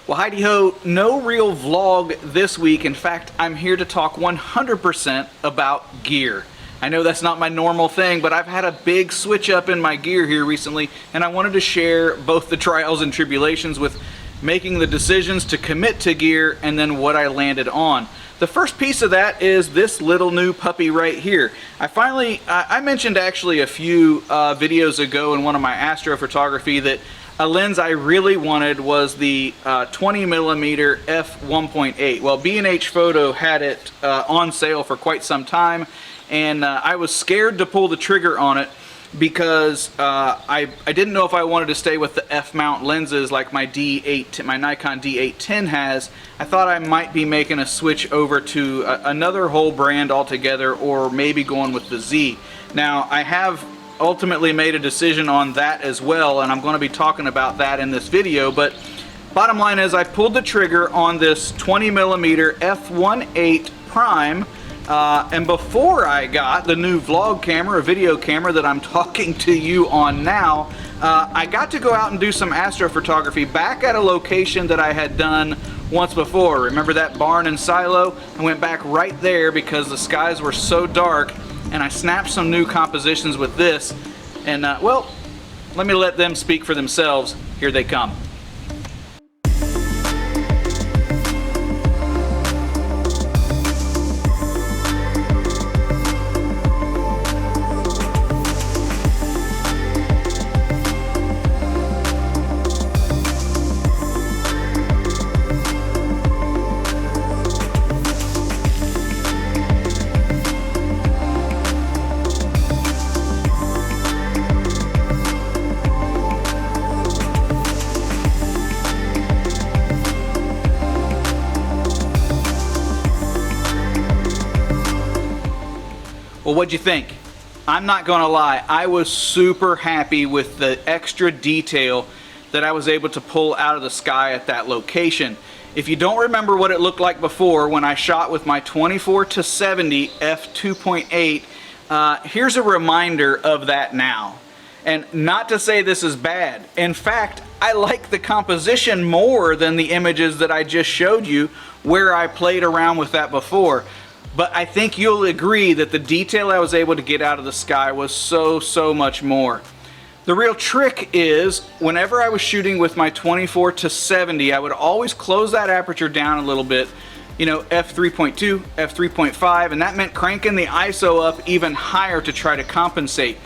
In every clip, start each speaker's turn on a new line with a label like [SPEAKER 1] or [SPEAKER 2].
[SPEAKER 1] Well, heidi ho, no real vlog this week. In fact, I'm here to talk 100% about gear. I know that's not my normal thing, but I've had a big switch up in my gear here recently, and I wanted to share both the trials and tribulations with making the decisions to commit to gear and then what I landed on. The first piece of that is this little new puppy right here. I mentioned actually a few videos ago in one of my astrophotography that a lens I really wanted was the 20mm f1.8. Well, B&H Photo had it on sale for quite some time, and I was scared to pull the trigger on it because I didn't know if I wanted to stay with the f-mount lenses like my Nikon D810 has. I thought I might be making a switch over to another whole brand altogether, or maybe going with the Z. Now, I have ultimately made a decision on that as well, and I'm going to be talking about that in this video, but bottom line is I pulled the trigger on this 20mm f1.8 prime, and before I got the new vlog camera, or video camera that I'm talking to you on now, I got to go out and do some astrophotography back at a location that I had done once before. Remember that barn and silo? I went back right there because the skies were so dark, and I snapped some new compositions with this, and well, let me let them speak for themselves. Here they come. Well, what'd you think? I'm not gonna lie, I was super happy with the extra detail that I was able to pull out of the sky at that location. If you don't remember what it looked like before when I shot with my 24-70 f2.8, here's a reminder of that now. And not to say this is bad. In fact, I like the composition more than the images that I just showed you where I played around with that before. But I think you'll agree that the detail I was able to get out of the sky was so much more. The real trick is, whenever I was shooting with my 24-70, I would always close that aperture down a little bit, you know, f3.2, f3.5, and that meant cranking the ISO up even higher to try to compensate.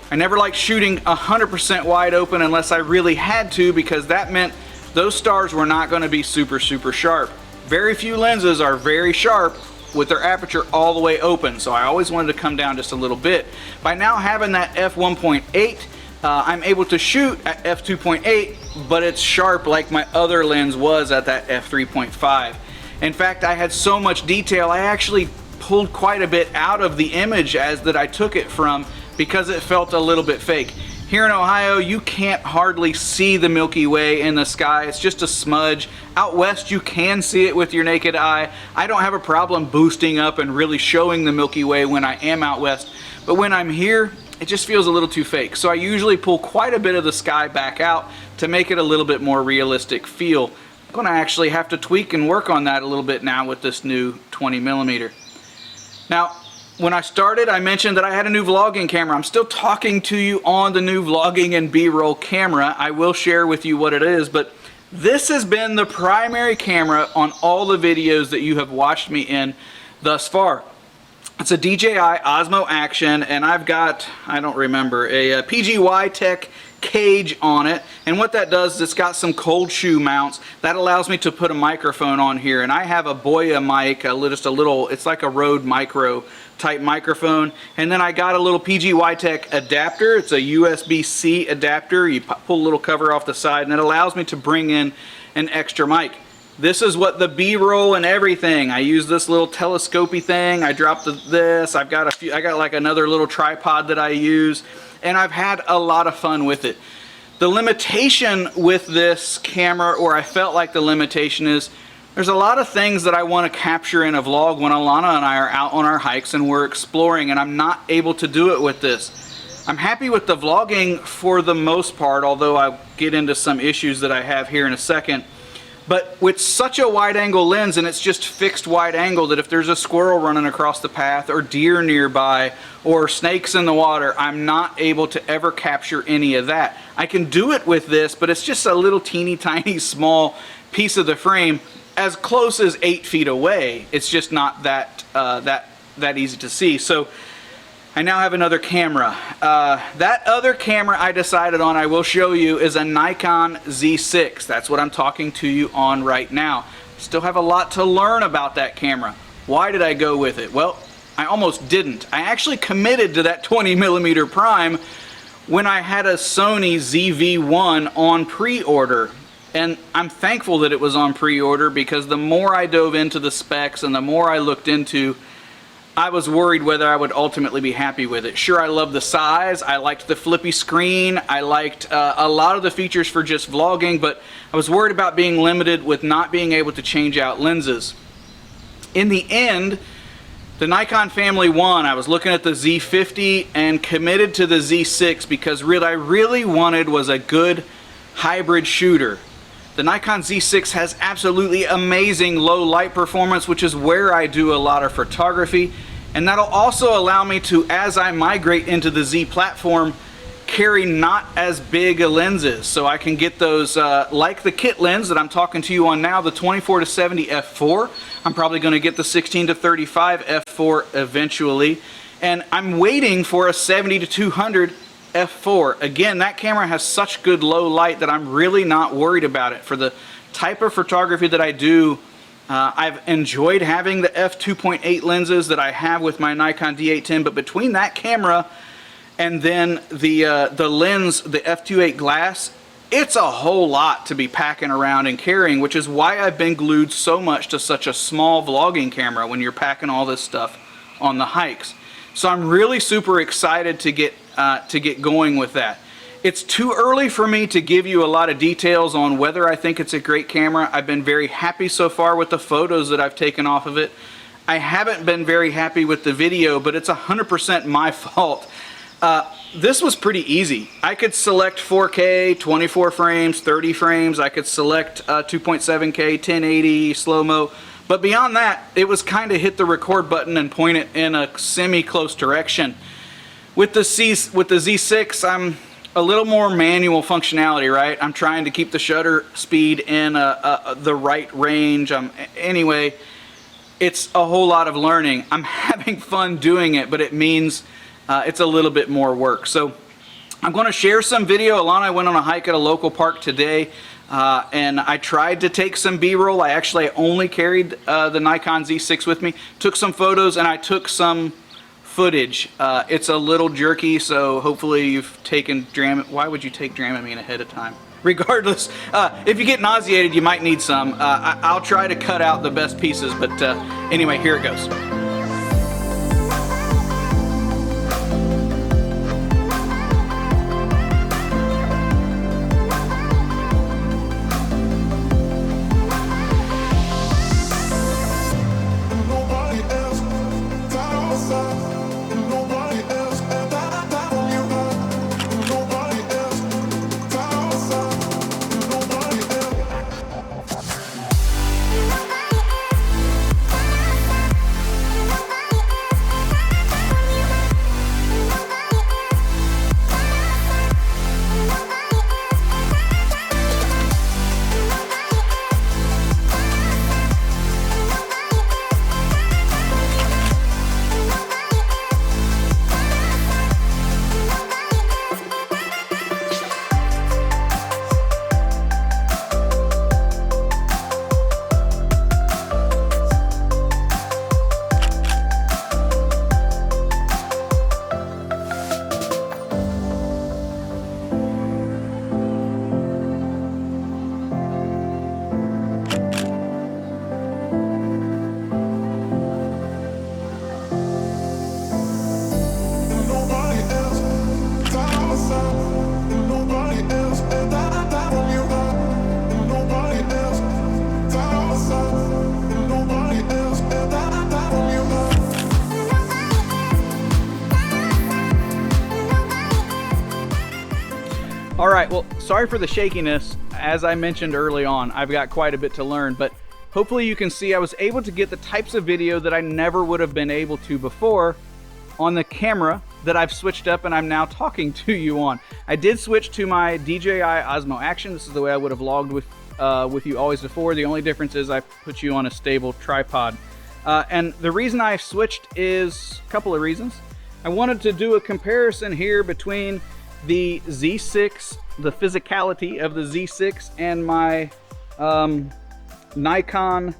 [SPEAKER 1] I never liked shooting 100% wide open unless I really had to, because that meant those stars were not going to be super sharp. Very few lenses are very sharp with their aperture all the way open, so I always wanted to come down just a little bit. By now having that f1.8, I'm able to shoot at f2.8, but it's sharp like my other lens was at that f3.5. In fact, I had so much detail, I actually pulled quite a bit out of the image that I took it from, because it felt a little bit fake. Here in Ohio, you can't hardly see the Milky Way in the sky. It's just a smudge. Out west, you can see it with your naked eye. I don't have a problem boosting up and really showing the Milky Way when I am out west. But when I'm here, it just feels a little too fake. So I usually pull quite a bit of the sky back out to make it a little bit more realistic feel. I'm going to actually have to tweak and work on that a little bit now with this new 20mm. Now, when I started, I mentioned that I had a new vlogging camera. I'm still talking to you on the new vlogging and B-roll camera. I will share with you what it is, but this has been the primary camera on all the videos that you have watched me in thus far. It's a DJI Osmo Action, and I've got, I don't remember, a PGY Tech cage on it, and what that does is it's got some cold shoe mounts that allows me to put a microphone on here, and I have a Boya mic, just a little, it's like a Rode Micro type microphone, and then I got a little PGY Tech adapter. It's a USB-C adapter. You pull a little cover off the side, and it allows me to bring in an extra mic. This is what the B-roll and everything. I use this little telescopy thing. I dropped this. I got like another little tripod that I use, and I've had a lot of fun with it. The limitation with this camera, or I felt like the limitation, is there's a lot of things that I want to capture in a vlog when Alana and I are out on our hikes and we're exploring, and I'm not able to do it with this. I'm happy with the vlogging for the most part, although I'll get into some issues that I have here in a second. But with such a wide angle lens, and it's just fixed wide angle, that if there's a squirrel running across the path or deer nearby or snakes in the water, I'm not able to ever capture any of that. I can do it with this, but it's just a little teeny tiny small piece of the frame as close as 8 feet away. It's just not that that easy to see. So I now have another camera. That other camera I decided on, I will show you, is a Nikon Z6. That's what I'm talking to you on right now. Still have a lot to learn about that camera. Why did I go with it? Well, I almost didn't. I actually committed to that 20mm prime when I had a Sony ZV-1 on pre-order. And I'm thankful that it was on pre-order, because the more I dove into the specs and the more I looked into, I was worried whether I would ultimately be happy with it. Sure, I love the size, I liked the flippy screen, I liked a lot of the features for just vlogging, but I was worried about being limited with not being able to change out lenses. In the end, the Nikon Family 1, I was looking at the Z50 and committed to the Z6 because what I really wanted was a good hybrid shooter. The Nikon Z6 has absolutely amazing low light performance, which is where I do a lot of photography, and that'll also allow me to, as I migrate into the Z platform, carry not as big a lenses. So I can get those, like the kit lens that I'm talking to you on now, the 24-70 f4. I'm probably going to get the 16-35 f4 eventually, and I'm waiting for a 70-200 f4. Again, that camera has such good low light that I'm really not worried about it. For the type of photography that I do, I've enjoyed having the f2.8 lenses that I have with my Nikon D810, but between that camera and then the lens, the f2.8 glass, it's a whole lot to be packing around and carrying, which is why I've been glued so much to such a small vlogging camera when you're packing all this stuff on the hikes. So I'm really super excited to get going with that. It's too early for me to give you a lot of details on whether I think it's a great camera. I've been very happy so far with the photos that I've taken off of it. I haven't been very happy with the video, but it's 100% my fault. This was pretty easy. I could select 4K, 24 frames, 30 frames. I could select 2.7K, 1080, slow-mo. But beyond that, it was kind of hit the record button and point it in a semi-close direction. With the Z6, I'm a little more manual functionality, right? I'm trying to keep the shutter speed in the right range. Anyway, it's a whole lot of learning. I'm having fun doing it, but it means it's a little bit more work. So I'm going to share some video. Alana, I went on a hike at a local park today, and I tried to take some B-roll. I only carried the Nikon Z6 with me, took some photos, and I took some footage. It's a little jerky, so hopefully you've taken Dramamine. Why would you take Dramamine ahead of time? Regardless, if you get nauseated, you might need some. I'll try to cut out the best pieces, but anyway, here it goes. Alright, well, sorry for the shakiness. I As I mentioned early on, I've got quite a bit to learn, but hopefully you can see I was able to get the types of video that I never would have been able to before on the camera that I've switched up and I'm now talking to you on. I did switch to my DJI Osmo Action. This is the way I would have logged with you always before. The only difference is I put you on a stable tripod. And the reason I switched is a couple of reasons. I wanted to do a comparison here between the Z6, the physicality of the Z6, and my Nikon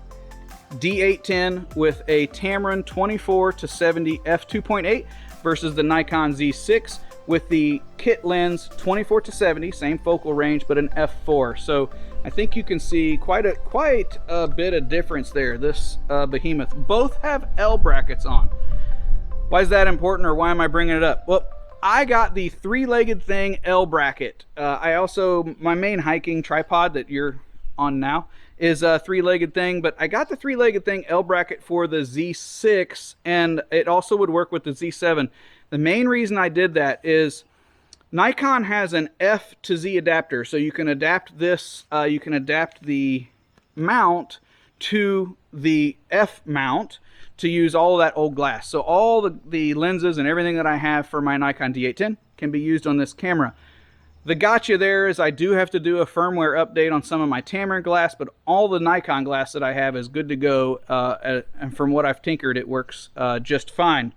[SPEAKER 1] D810 with a Tamron 24-70 f2.8 versus the Nikon Z6 with the kit lens 24-70, same focal range, but an f4. So I think you can see quite a bit of difference there. This behemoth. Both have L brackets on. Why is that important, or why am I bringing it up? Well, I got the three-legged thing L bracket. I also, my main hiking tripod that you're on now is a three-legged thing, but I got the three-legged thing L bracket for the Z6, and it also would work with the Z7. The main reason I did that is Nikon has an F to Z adapter, so you can adapt this, you can adapt the mount to the F mount to use all of that old glass. So all the lenses and everything that I have for my Nikon D810 can be used on this camera. The gotcha there is I do have to do a firmware update on some of my Tamron glass, but all the Nikon glass that I have is good to go, and from what I've tinkered, it works just fine.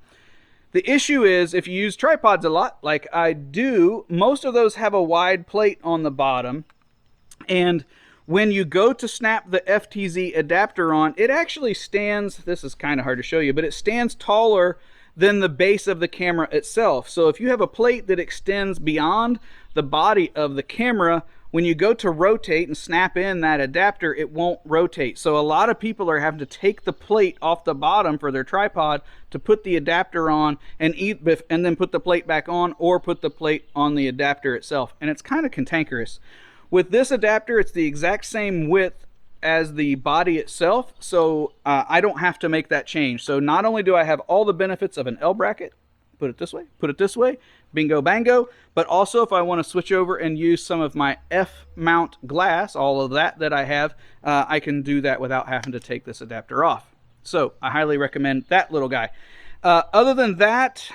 [SPEAKER 1] The issue is if you use tripods a lot, like I do, most of those have a wide plate on the bottom, and when you go to snap the FTZ adapter on, it actually stands, this is kind of hard to show you, but it stands taller than the base of the camera itself. So if you have a plate that extends beyond the body of the camera, when you go to rotate and snap in that adapter, it won't rotate. So a lot of people are having to take the plate off the bottom for their tripod to put the adapter on and then put the plate back on, or put the plate on the adapter itself. And it's kind of cantankerous. With this adapter, it's the exact same width as the body itself, so I don't have to make that change. So not only do I have all the benefits of an L bracket, put it this way, bingo bango, but also if I want to switch over and use some of my F mount glass, all of that I have, I can do that without having to take this adapter off. So I highly recommend that little guy. Other than that,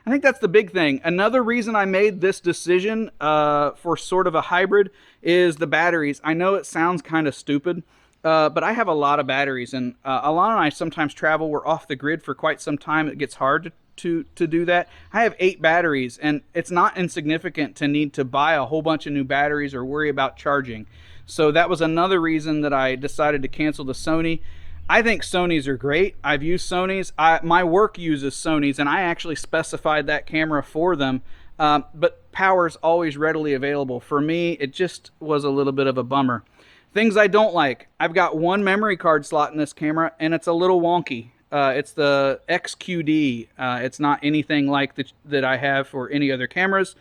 [SPEAKER 1] I think that's the big thing. Another reason I made this decision for sort of a hybrid is the batteries. I know it sounds kind of stupid, but I have a lot of batteries, and Alana and I sometimes travel. We're off the grid for quite some time. It gets hard to do that. I have 8 batteries, and it's not insignificant to need to buy a whole bunch of new batteries or worry about charging. So that was another reason that I decided to cancel the Sony. I think Sonys are great. I've used Sonys. My work uses Sonys, and I actually specified that camera for them. But power is always readily available. For me, it just was a little bit of a bummer. Things I don't like. I've got one memory card slot in this camera, and it's a little wonky. It's the XQD. It's not anything like that I have for any other cameras.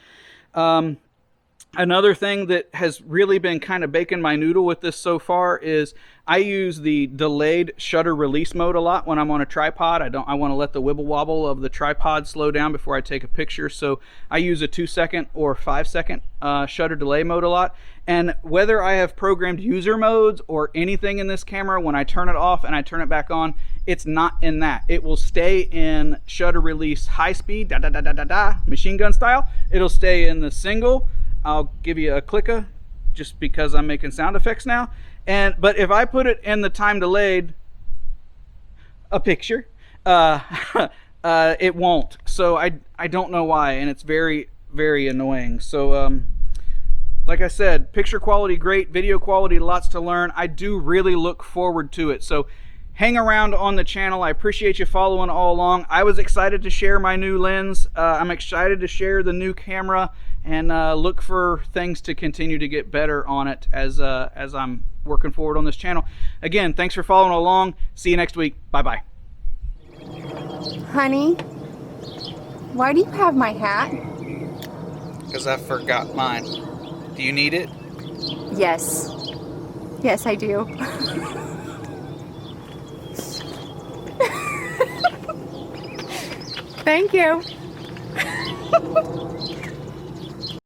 [SPEAKER 1] Another thing that has really been kind of baking my noodle with this so far is I use the delayed shutter release mode a lot when I'm on a tripod. I want to let the wibble wobble of the tripod slow down before I take a picture. So I use a 2-second or 5-second shutter delay mode a lot. And whether I have programmed user modes or anything in this camera, when I turn it off and I turn it back on, it's not in that. It will stay in shutter release high speed, machine gun style. It'll stay in the single. I'll give you a clicker just because I'm making sound effects now. But if I put it in the time delayed, a picture, it won't. So I don't know why, and it's very, very annoying. So like I said, picture quality great, video quality lots to learn. I do really look forward to it. So hang around on the channel. I appreciate you following all along. I was excited to share my new lens. I'm excited to share the new camera, and look for things to continue to get better on it as I'm working forward on this channel. Again, thanks for following along. See you next week. Bye-bye.
[SPEAKER 2] Honey, why do you have my hat?
[SPEAKER 1] Because I forgot mine. Do you need it?
[SPEAKER 2] Yes. Yes, I do. Thank you.